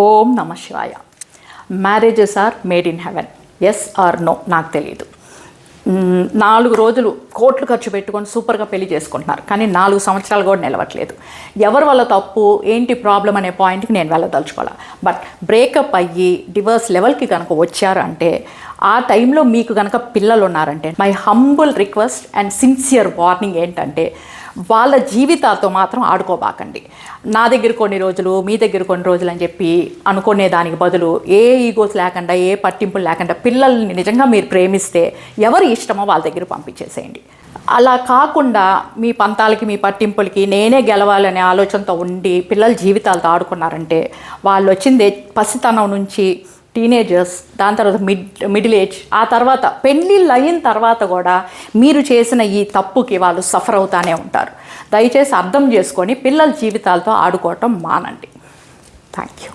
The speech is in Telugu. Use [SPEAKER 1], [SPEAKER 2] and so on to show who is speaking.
[SPEAKER 1] ఓం నమ శివాయ. Marriages are made in heaven, yes or no నాకు తెలియదు. 4 రోజులు కోట్లు ఖర్చు పెట్టుకొని సూపర్గా పెళ్లి చేసుకుంటున్నారు, కానీ 4 సంవత్సరాలు కూడా నిలవట్లేదు. ఎవరి వల్ల తప్పు, ఏంటి ప్రాబ్లం అనే పాయింట్కి నేను వెళ్ళదలుచుకోవాలి. బట్ బ్రేకప్ అయ్యి డివర్స్ లెవెల్కి కనుక వచ్చారంటే, ఆ టైంలో మీకు కనుక పిల్లలు ఉన్నారంటే, my humble request and sincere warning ఏంటంటే, వాళ్ళ జీవితాలతో మాత్రం ఆడుకోబాకండి. నా దగ్గర కొన్ని రోజులు, మీ దగ్గర కొన్ని రోజులు అని చెప్పి అనుకునే దానికి బదులు ఏ ఈగోస్ లేకుండా, ఏ పట్టింపులు లేకుండా పిల్లల్ని నిజంగా మీరు ప్రేమిస్తే ఎవరు ఇష్టమో వాళ్ళ దగ్గర పంపించేసేయండి. అలా కాకుండా మీ పంతాలకి, మీ పట్టింపులకి నేనే గెలవాలనే ఆలోచనతో ఉండి పిల్లల జీవితాలతో ఆడుకున్నారంటే, వాళ్ళు వచ్చింది పసితనం నుంచి టీనేజర్స్, దాని తర్వాత మిడిల్ ఏజ్, ఆ తర్వాత పెళ్ళిళ్ళు అయిన తర్వాత కూడా మీరు చేసిన ఈ తప్పుకి వాళ్ళు సఫర్ అవుతానే ఉంటారు. దయచేసి అర్థం చేసుకొని పిల్లల జీవితాలతో ఆడుకోవటం మానండి. Thank you.